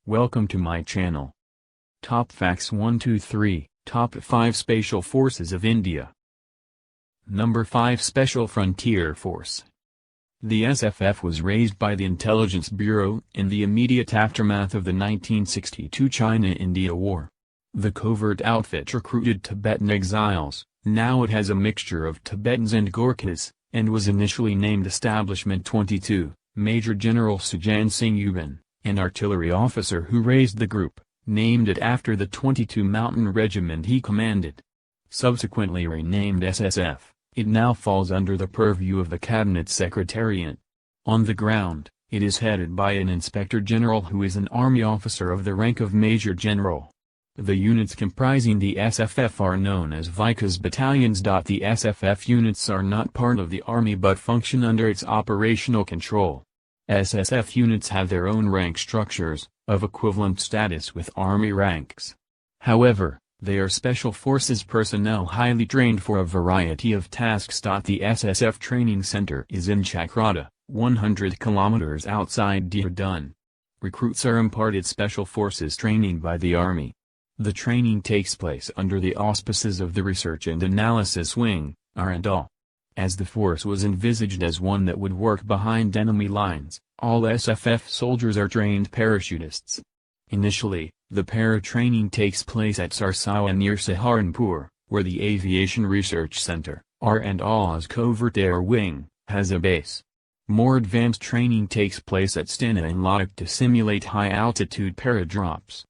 Welcome to my channel. Top Facts 1 2 3, Top 5 Special Forces of India. Number 5 Special Frontier Force. The SFF was raised by the Intelligence Bureau in the immediate aftermath of the 1962 China-India War. The covert outfit recruited Tibetan exiles. Now it has a mixture of Tibetans and Gorkhas, and was initially named Establishment 22. Major General Sujan Singh Ubin, an artillery officer who raised the group, named it after the 22 Mountain Regiment he commanded. Subsequently renamed SSF, it now falls under the purview of the Cabinet Secretariat. On the ground, it is headed by an Inspector General who is an Army officer of the rank of Major General. The units comprising the SFF are known as Vikas battalions. The SFF units are not part of the Army but function under its operational control. SSF units have their own rank structures, of equivalent status with Army ranks. However, they are Special Forces personnel highly trained for a variety of tasks. The SSF Training Center is in Chakrata, 100 kilometers outside Dehradun. Recruits are imparted Special Forces training by the Army. The training takes place under the auspices of the Research and Analysis Wing, R&A. As the force was envisaged as one that would work behind enemy lines, all SFF soldiers are trained parachutists. Initially, the para-training takes place at Sarsawa near Saharanpur, where the Aviation Research Center, R&A's Covert Air Wing, has a base. More advanced training takes place at Stana and Ladakh to simulate high-altitude paradrops.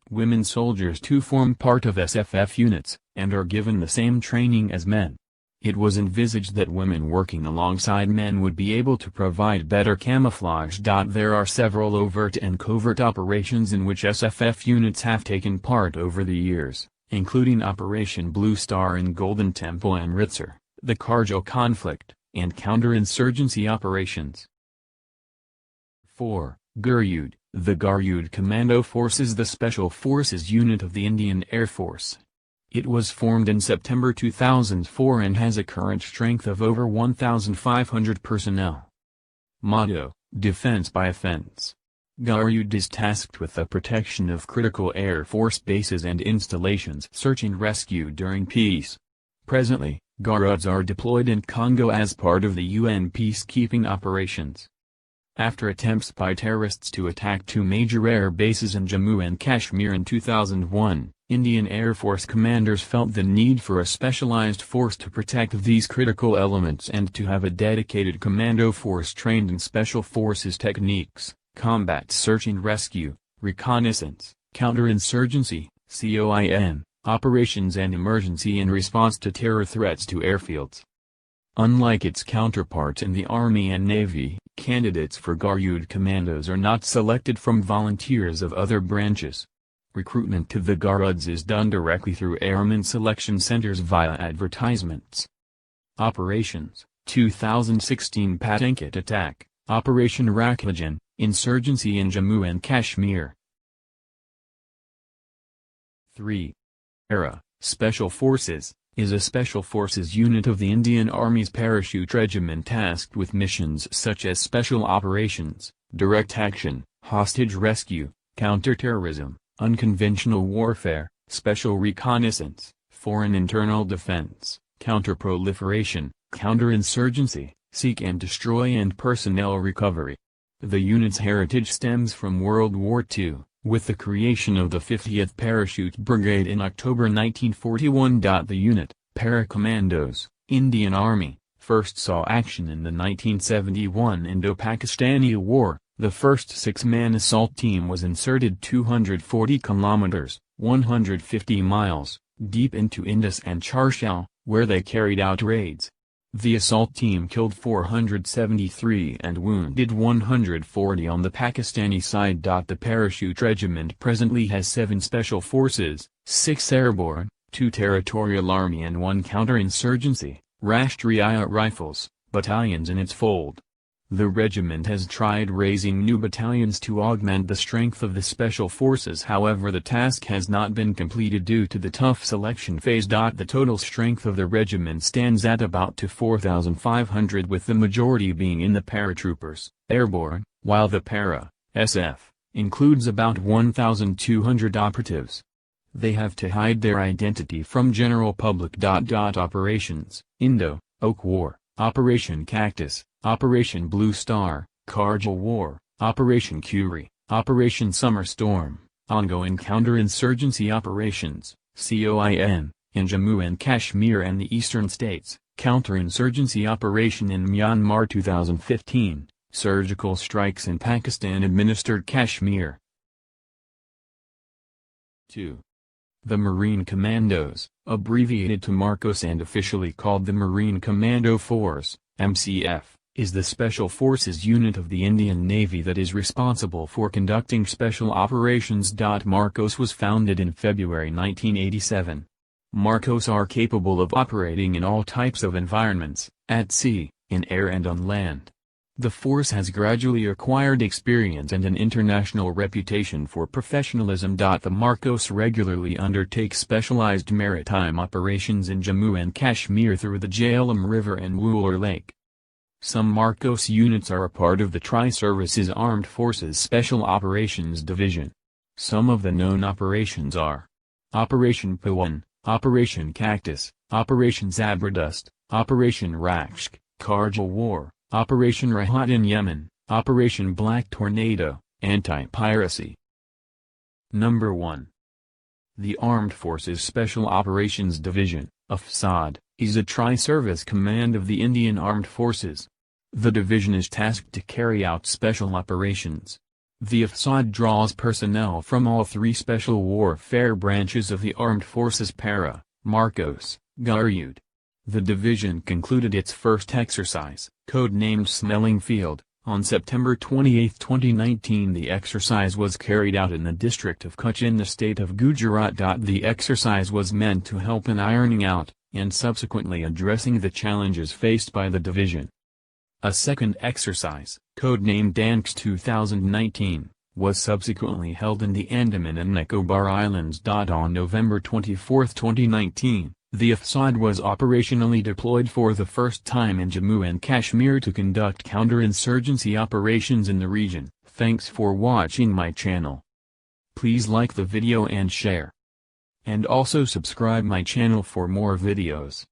Women soldiers too form part of SFF units, and are given the same training as men. It was envisaged that women working alongside men would be able to provide better camouflage. There are several overt and covert operations in which SFF units have taken part over the years, including Operation Blue Star in Golden Temple and Amritsar, the Kargil conflict, and counterinsurgency operations. 4. Garud. The Garud Commando Force is the Special Forces unit of the Indian Air Force. It was formed in September 2004 and has a current strength of over 1,500 personnel. Motto: Defense by Offense. Garud is tasked with the protection of critical Air Force bases and installations, search and rescue during peace. Presently, Garuds are deployed in Congo as part of the UN peacekeeping operations. After attempts by terrorists to attack two major air bases in Jammu and Kashmir in 2001, Indian Air Force commanders felt the need for a specialized force to protect these critical elements and to have a dedicated commando force trained in special forces techniques, combat search and rescue, reconnaissance, counterinsurgency, COIN, operations and emergency in response to terror threats to airfields. Unlike its counterparts in the Army and Navy, candidates for Garud commandos are not selected from volunteers of other branches. Recruitment to the Garuds is done directly through airmen selection centers via advertisements. Operations: 2016 Patankat attack, Operation Rakhajan, insurgency in Jammu and Kashmir. 3. ERA, Special Forces, is a Special Forces unit of the Indian Army's Parachute Regiment tasked with missions such as special operations, direct action, hostage rescue, counterterrorism, unconventional warfare, special reconnaissance, foreign internal defense, counterproliferation, counterinsurgency, seek and destroy and personnel recovery. The unit's heritage stems from World War II, with the creation of the 50th Parachute Brigade in October 1941. The unit, Paracommandos, Indian Army, first saw action in the 1971 Indo-Pakistani War. The first six-man assault team was inserted 240 kilometers, 150 miles, deep into Indus and Charshal, where they carried out raids. The assault team killed 473 and wounded 140 on the Pakistani side. The Parachute Regiment presently has 7 Special Forces, 6 Airborne, 2 Territorial Army and 1 Counterinsurgency, Rashtriya Rifles, battalions in its fold. The regiment has tried raising new battalions to augment the strength of the Special Forces, however the task has not been completed due to the tough selection phase. The total strength of the regiment stands at about to 4,500, with the majority being in the paratroopers, airborne, while the para, SF, includes about 1,200 operatives. They have to hide their identity from general public. Operations: Indo, Oak War, Operation Cactus, Operation Blue Star, Kargil War, Operation Curie, Operation Summer Storm, ongoing counterinsurgency operations, COIN, in Jammu and Kashmir and the eastern states, counterinsurgency operation in Myanmar 2015, surgical strikes in Pakistan-administered Kashmir. 2. The Marine Commandos, abbreviated to Marcos and officially called the Marine Commando Force, MCF, is the Special Forces unit of the Indian Navy that is responsible for conducting special operations. Marcos was founded in February 1987. Marcos are capable of operating in all types of environments, at sea, in air and on land. The force has gradually acquired experience and an international reputation for professionalism. The Marcos regularly undertakes specialized maritime operations in Jammu and Kashmir through the Jhelum River and Wooler Lake. Some Marcos units are a part of the Tri-Services Armed Forces Special Operations Division. Some of the known operations are Operation Pawan, Operation Cactus, Operation Zabardust, Operation Rakshk, Kargil War, Operation Rahat in Yemen, Operation Black Tornado, Anti-Piracy. Number 1. The Armed Forces Special Operations Division, AFSAD, is a tri-service command of the Indian Armed Forces. The division is tasked to carry out special operations. The AFSAD draws personnel from all three special warfare branches of the Armed Forces: Para, Marcos, Garud. The division concluded its first exercise, codenamed Smelling Field, on September 28, 2019. The exercise was carried out in the district of Kutch in the state of Gujarat. The exercise was meant to help in ironing out, and subsequently addressing the challenges faced by the division. A second exercise, codenamed Danks 2019, was subsequently held in the Andaman and Nicobar Islands. On November 24, 2019, the AFSAD was operationally deployed for the first time in Jammu and Kashmir to conduct counterinsurgency operations in the region. Thanks for watching my channel. Please like the video and share. And also subscribe my channel for more videos.